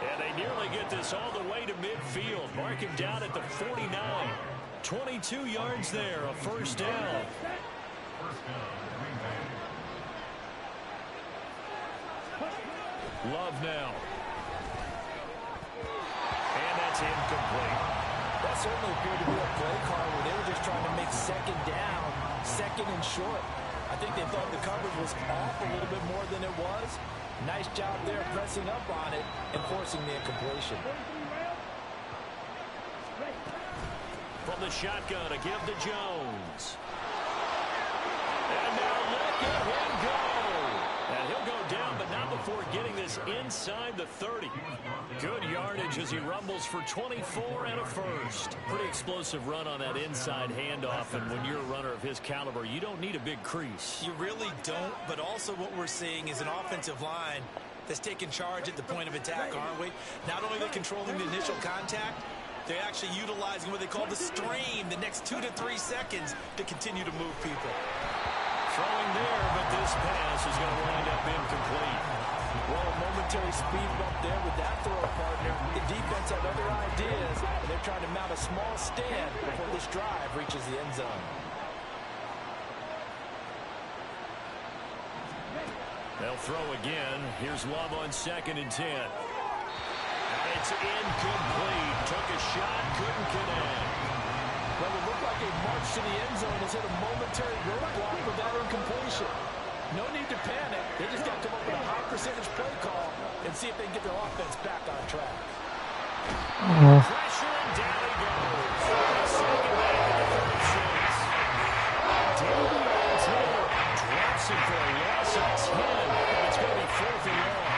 Speaker 2: And they nearly get this all the way to midfield. Mark him down at the 49. 22 yards there, a first down. Love now. And that's incomplete.
Speaker 3: That certainly appeared to be a play call where they were just trying to make second down, second and short. I think they thought the coverage was off a little bit more than it was. Nice job there pressing up on it and forcing the incompletion.
Speaker 2: From the shotgun, a give to Jones. And now look at him go. And he'll go down, but not before getting this inside the 30. Good yardage as he rumbles for 24 and a first. Pretty explosive run on that inside handoff, and when you're a runner of his caliber, you don't need a big crease.
Speaker 3: You really don't, but also what we're seeing is an offensive line that's taking charge at the point of attack, aren't we? Not only are they controlling the initial contact, they're actually utilizing what they call the stream, the next 2 to 3 seconds, to continue to move people.
Speaker 2: Throwing there, but this pass is going to wind up incomplete.
Speaker 3: Well, a momentary speed bump there with that throw partner. The defense had other ideas, and they're trying to mount a small stand before this drive reaches the end zone.
Speaker 2: They'll throw again. Here's Love on 2nd and 10. And it's incomplete. Took a shot, couldn't connect.
Speaker 3: Well, it looked like a march to the end zone has hit a momentary roadblock with that incompletion. No need to panic. They just got to come up with a high percentage play call and see if they can get their offense back on track.
Speaker 2: Pressure, and down he goes. Second back at the 36. Drops him for a loss of 10, and it's going to be 4th and long.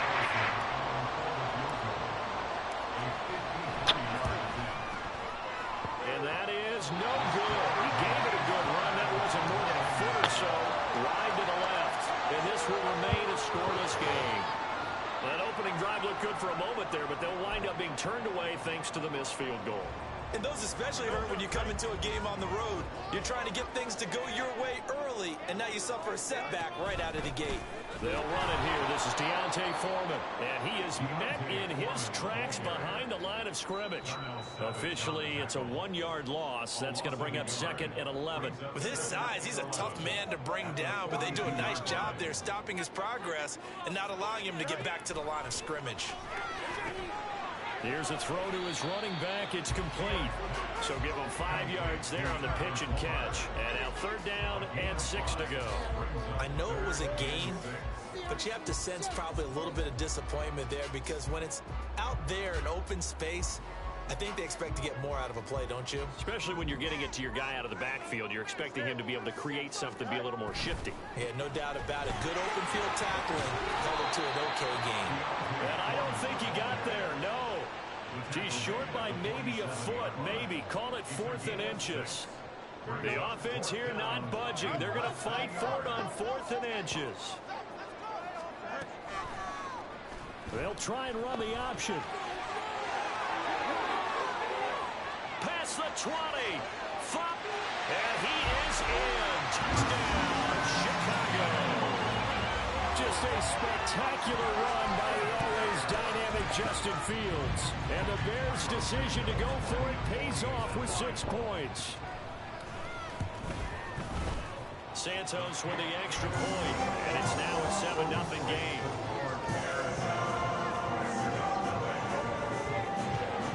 Speaker 2: And that is no good. He gave it a good run. That wasn't more than a foot or so wide to the left. And this will remain a scoreless game. That opening drive looked good for a moment there, but they'll wind up being turned away thanks to the missed field goal.
Speaker 3: And those especially hurt when you come into a game on the road. You're trying to get things to go your way early, and now you suffer a setback right out of the gate.
Speaker 2: They'll run it here. This is Deontay Foreman, and he is met in his tracks behind the line of scrimmage. Officially, it's a 1-yard loss. That's going to bring up 2nd and 11.
Speaker 3: With his size, he's a tough man to bring down, but they do a nice job there stopping his progress and not allowing him to get back to the line of scrimmage.
Speaker 2: Here's a throw to his running back. It's complete. So give him 5 yards there on the pitch and catch. And now 3rd down and 6 to go.
Speaker 3: I know it was a gain, but you have to sense probably a little bit of disappointment there because when it's out there in open space, I think they expect to get more out of a play, don't you?
Speaker 2: Especially when you're getting it to your guy out of the backfield. You're expecting him to be able to create something, be a little more shifty.
Speaker 3: Yeah, no doubt about it. Good open field tackling held it to an okay game.
Speaker 2: And I don't think he got there, no. He's short by maybe a foot, maybe. Call it 4th and inches. The offense here not budging. They're going to fight for it on 4th and inches. They'll try and run the option. Past the 20. Flop. And he is in. Touchdown, Chicago. Just a spectacular run by the always dynamic
Speaker 5: Justin Fields. And the Bears' decision to go for it pays off with 6 points. Santos with the extra point, and it's now a 7-0 game.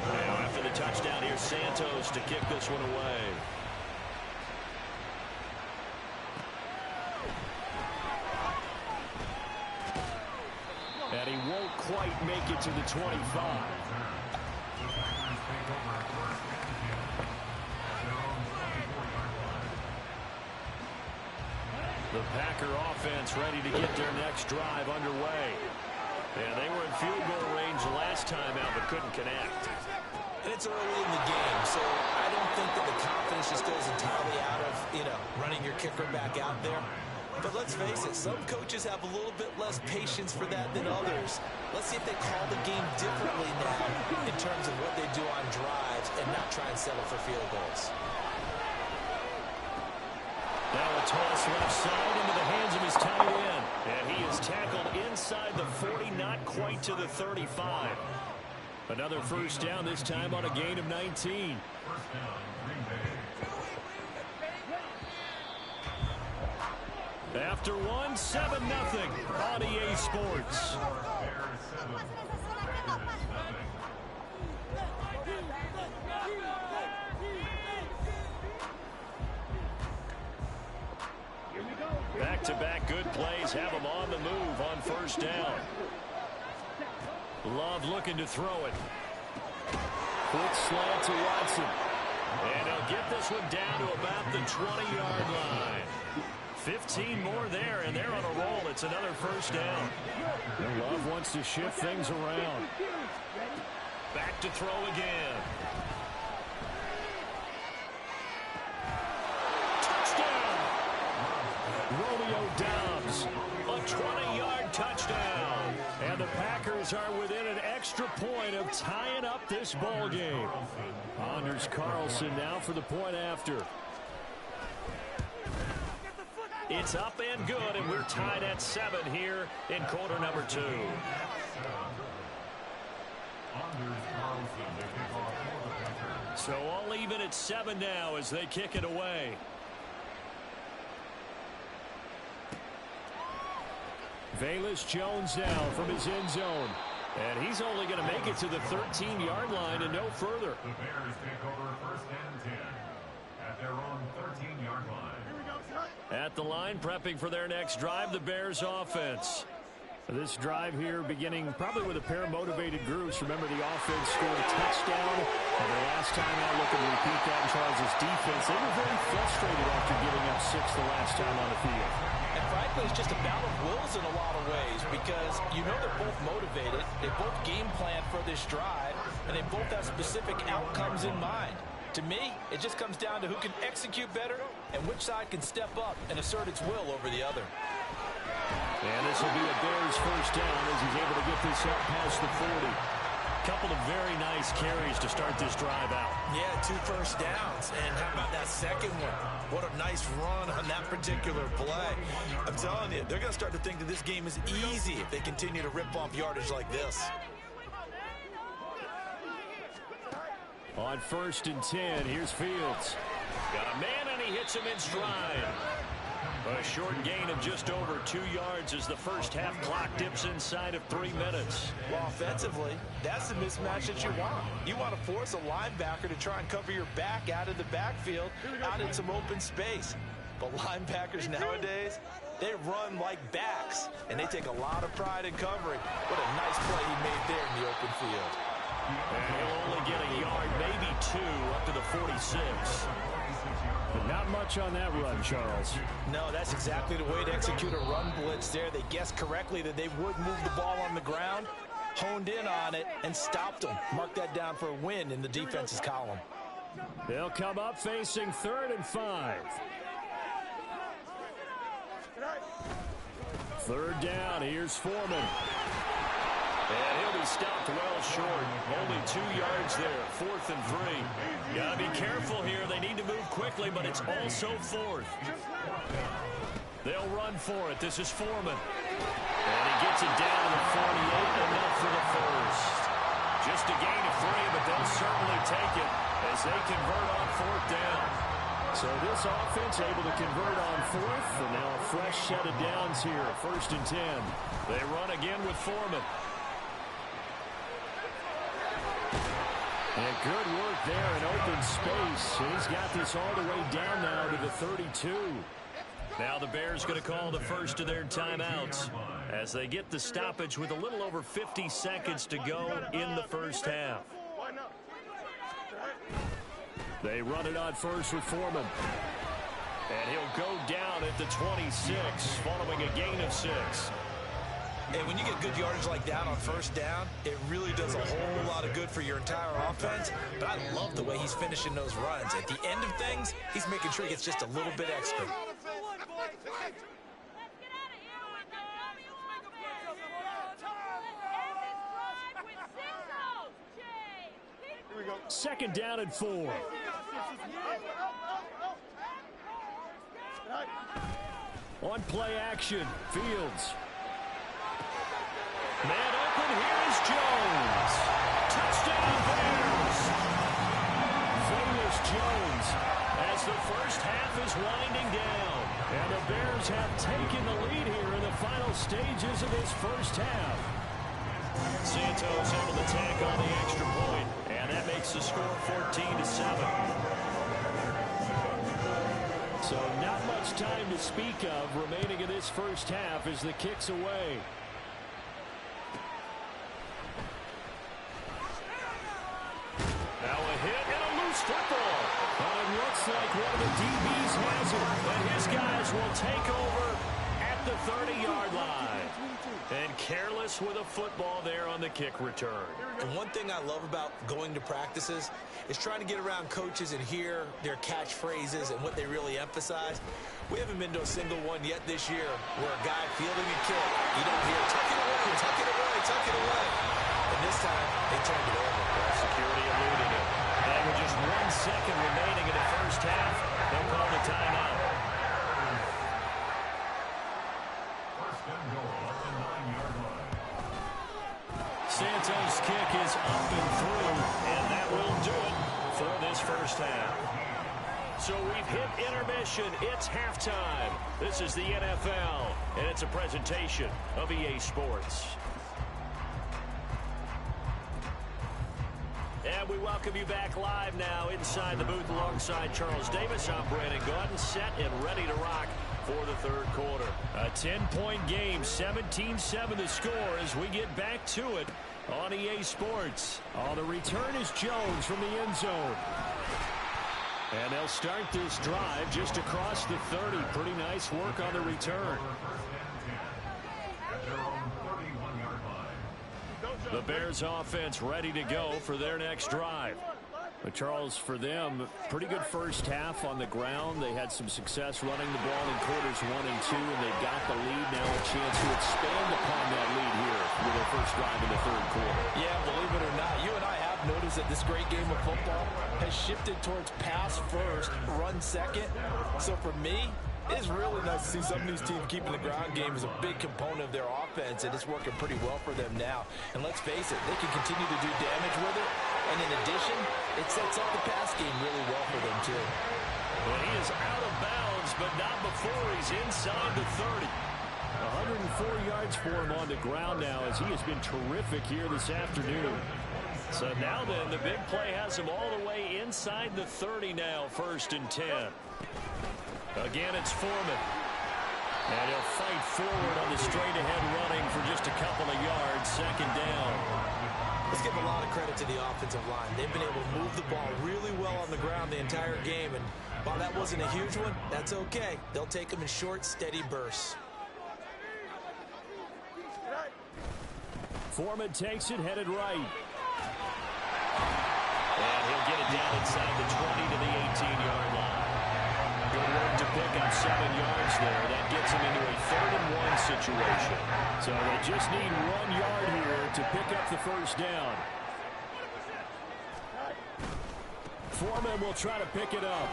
Speaker 5: Now after the touchdown, here's Santos to kick this one away. And he won't quite make it to the 25. The Packer offense ready to get their next drive underway. And they were in field goal range last time out, but couldn't connect.
Speaker 3: And it's early in the game, so I don't think that the confidence just goes entirely out of, running your kicker back out there. But let's face it, some coaches have a little bit less patience for that than others. Let's see if they call the game differently now in terms of what they do on drives and not try and settle for field goals.
Speaker 5: Now a toss left side into the hands of his tight end. And he is tackled inside the 40, not quite to the 35. Another first down, this time on a gain of 19. After one, 7-0 on EA Sports. Back-to-back good plays have him on the move on first down. Love looking to throw it. Quick slant to Watson. And he'll get this one down to about the 20-yard line. 15 more there, and they're on a roll. It's another first down. Love wants to shift things around. Back to throw again. Touchdown! Romeo Doubs, a 20-yard touchdown. And the Packers are within an extra point of tying up this ball game. Anders Carlson now for the point after. It's up and good, and we're tied at 7 here in quarter number 2. So all even at 7 now as they kick it away. Velus Jones now from his end zone. And he's only going to make it to the 13-yard line and no further.
Speaker 4: The Bears take over first and 10 at their own 13-yard line.
Speaker 5: At the line, prepping for their next drive, the Bears offense. This drive here beginning probably with a pair of motivated groups. Remember, the offense scored a touchdown. And the last time out, looking to repeat that in Charles' defense, they were very frustrated after giving up 6 the last time on the field.
Speaker 3: And frankly, it's just a battle of wills in a lot of ways because they're both motivated. They both game plan for this drive, and they both have specific outcomes in mind. To me, it just comes down to who can execute better and which side can step up and assert its will over the other.
Speaker 5: And this will be a Bears first down as he's able to get this up past the 40. Couple of very nice carries to start this drive out.
Speaker 3: Yeah, 2 first downs. And how about that second one? What a nice run on that particular play. I'm telling you, they're going to start to think that this game is easy if they continue to rip off yardage like this.
Speaker 5: On first and 10, here's Fields. Got a man, and he hits him in stride. A short gain of just over 2 yards as the first half clock dips inside of 3 minutes.
Speaker 3: Well, offensively, that's the mismatch that you want. You want to force a linebacker to try and cover your back out of the backfield, out in some open space. But linebackers nowadays, they run like backs, and they take a lot of pride in covering. What a nice play he made there in the open field.
Speaker 5: And he'll only get a yard, maybe 2, up to the 46. But not much on that run, Charles.
Speaker 3: No, that's exactly the way to execute a run blitz there. They guessed correctly that they would move the ball on the ground, honed in on it, and stopped them. Mark that down for a win in the defense's column.
Speaker 5: They'll come up facing 3rd and 5. 3rd down, here's Foreman. And he'll be stopped well short. Only 2 yards there. 4th and 3. Gotta be careful here. They need to move quickly, but it's also 4th. They'll run for it. This is Foreman. And he gets it down to the 48, enough for the first.
Speaker 2: So this offense able to convert on fourth, and now a fresh set of downs here, 1st and 10. They run again with Foreman. And good work there in open space. He's got this all the way down now to the 32. Now the Bears going to call the first of their timeouts as they get the stoppage with a little over 50 seconds to go in the first half. They run it on first with Foreman. And he'll go down at the 26 following a gain of 6.
Speaker 3: And when you get good yardage like that on first down, it really does a whole lot of good for your entire offense. But I love the way he's finishing those runs. At the end of things, he's making sure he gets just a little bit extra.
Speaker 2: Second down and 4. On play action, Fields. Man open, here is Jones. Touchdown Bears. Velus Jones as the first half is winding down. And the Bears have taken the lead here in the final stages of this first half. Santos able to tack on the extra point, and that makes the score 14-7. So not much time to speak of remaining in this first half as the kick's away. Now a hit and a loose football. But it looks like one of the DBs has it. And his guys will take over at the 30-yard line. And careless with a football there on the kick return.
Speaker 3: And one thing I love about going to practices is trying to get around coaches and hear their catchphrases and what they really emphasize. We haven't been to a single one yet this year where a guy fielding a kick, you don't hear, tuck it away, tuck it away, tuck it away. And this time, they turned it over.
Speaker 2: Security eluded it. And with just 1 second remaining in the first half, they'll call the timeout. Santos' kick is up and through, and that will do it for this first half. So we've hit intermission. It's halftime. This is the NFL, and it's a presentation of EA Sports. And we welcome you back live now inside the booth alongside Charles Davis. I'm Brandon Gaudin, set and ready to rock for the third quarter. A 10-point game, 17-7 the score as we get back to it on EA Sports. On the return is Jones from the end zone. And they'll start this drive just across the 30. Pretty nice work on the return. The Bears offense ready to go for their next drive. But Charles, for them, pretty good first half on the ground. They had some success running the ball in quarters 1 and 2, and they've got the lead now, a chance to expand upon that lead here with their first drive in the third quarter.
Speaker 3: Yeah, believe it or not, you and I have noticed that this great game of football has shifted towards pass first, run second. So for me, it's really nice to see some of these teams keeping the ground game as a big component of their offense, and it's working pretty well for them now. And let's face it, they can continue to do damage with it. And in addition, it sets up the pass game really well for them, too.
Speaker 2: Well, he is out of bounds, but not before he's inside the 30. 104 yards for him on the ground now as he has been terrific here this afternoon. So now then, the big play has him all the way inside the 30 now, 1st and 10. Again, it's Foreman. And he'll fight forward on the straight-ahead running for just a couple of yards, 2nd down.
Speaker 3: Let's give a lot of credit to the offensive line. They've been able to move the ball really well on the ground the entire game. And while that wasn't a huge one, that's okay. They'll take them in short, steady bursts.
Speaker 2: Foreman takes it, headed right. And he'll get it down inside the 20 to the 18-yard line. Good work to pick up 7 yards there. That gets him into a 3rd and 1 situation. So they just need 1 yard here to pick up the first down. Foreman will try to pick it up.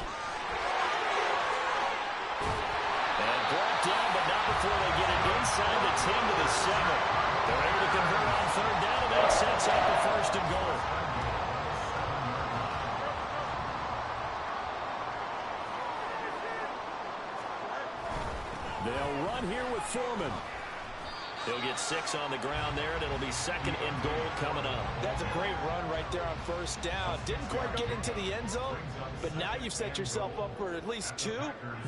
Speaker 2: And brought down, but not before they get it inside the 10 to the 7. They're able to convert on 3rd down, and that sets up a 1st and goal. run here with Foreman. He'll get 6 on the ground there, and it'll be 2nd and goal coming up.
Speaker 3: That's a great run right there on first down. Didn't quite get into the end zone, but now you've set yourself up for at least 2,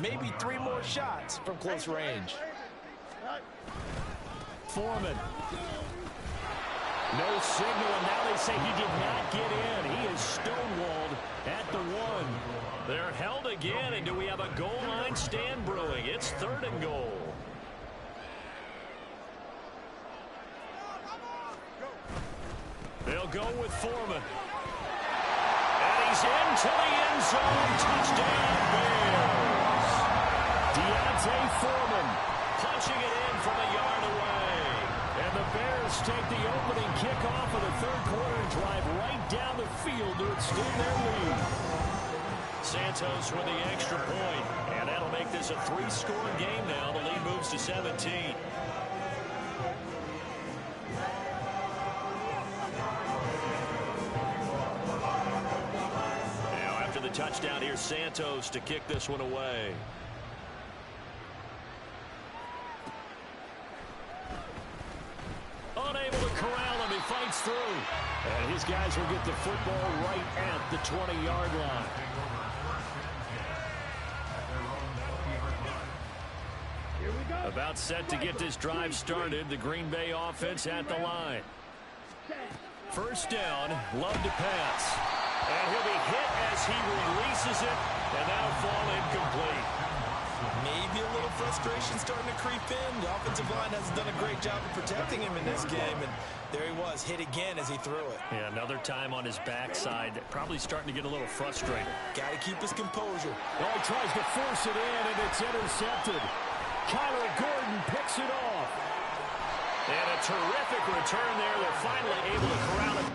Speaker 3: maybe 3 more shots from close range.
Speaker 2: Foreman. No signal, and now they say he did not get in. He is stonewalled at the 1. They're held again, and do we have a goal line stand brewing? It's 3rd and goal. They'll go with Foreman. And he's into the end zone. Touchdown, Bears. Deontay Foreman punching it in from a yard away. And the Bears take the opening kickoff of the 3rd quarter and drive right down the field to extend their lead. Santos with the extra point. And that'll make this a 3-score game now. The lead moves to 17. Touchdown here, Santos to kick this one away. Unable to corral him, he fights through. And his guys will get the football right at the 20-yard line. About set to get this drive started, the Green Bay offense at the line. First down, Love to pass. And he'll be hit as he releases it, and that'll fall incomplete.
Speaker 3: Maybe a little frustration starting to creep in. The offensive line hasn't done a great job of protecting him in this game, and there he was, hit again as he threw it.
Speaker 2: Yeah, another time on his backside, probably starting to get a little frustrated.
Speaker 3: Got to keep his composure.
Speaker 2: Oh, he tries to force it in, and it's intercepted. Kyler Gordon picks it off. And a terrific return there. They're finally able to corral it.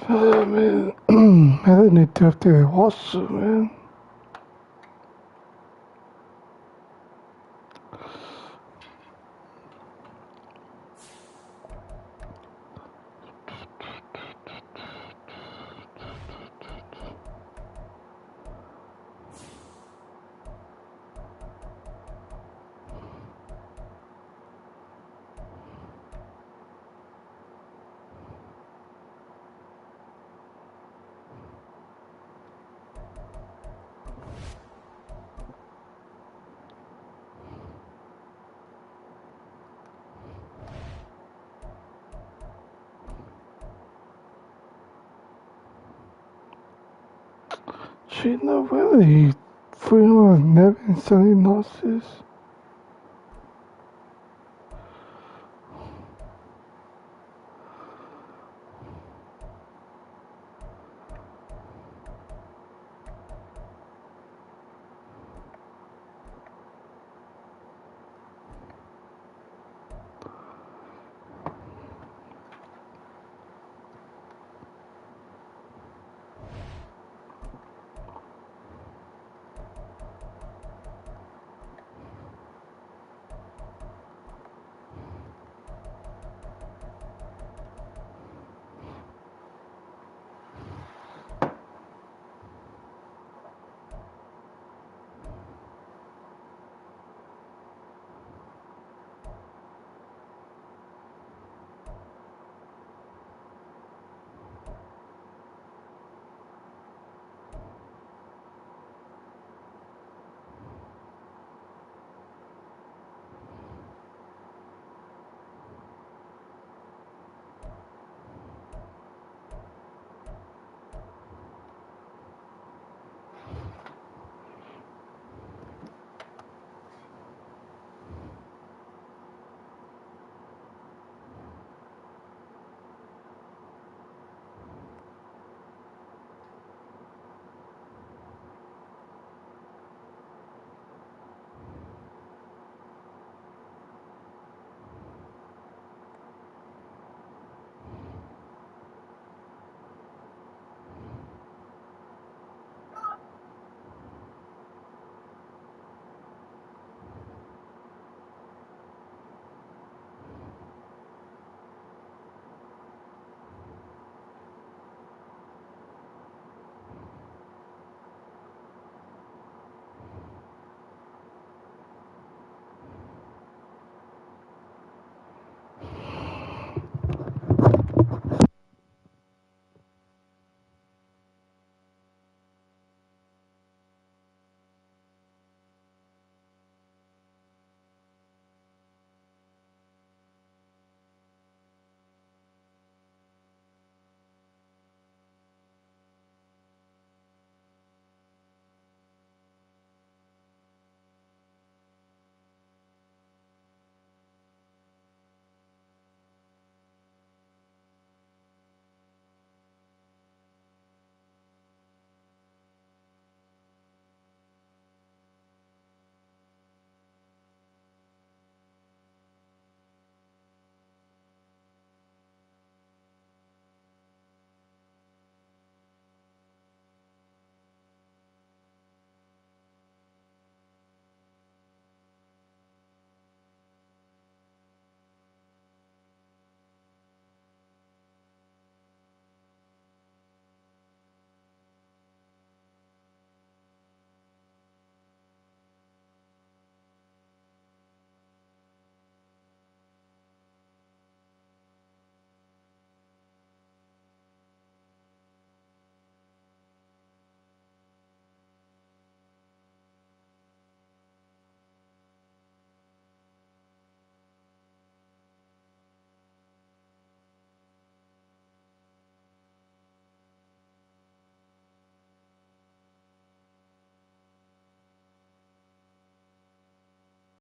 Speaker 1: Man, Madden definitely awesome, man. She not really 311 selling losses.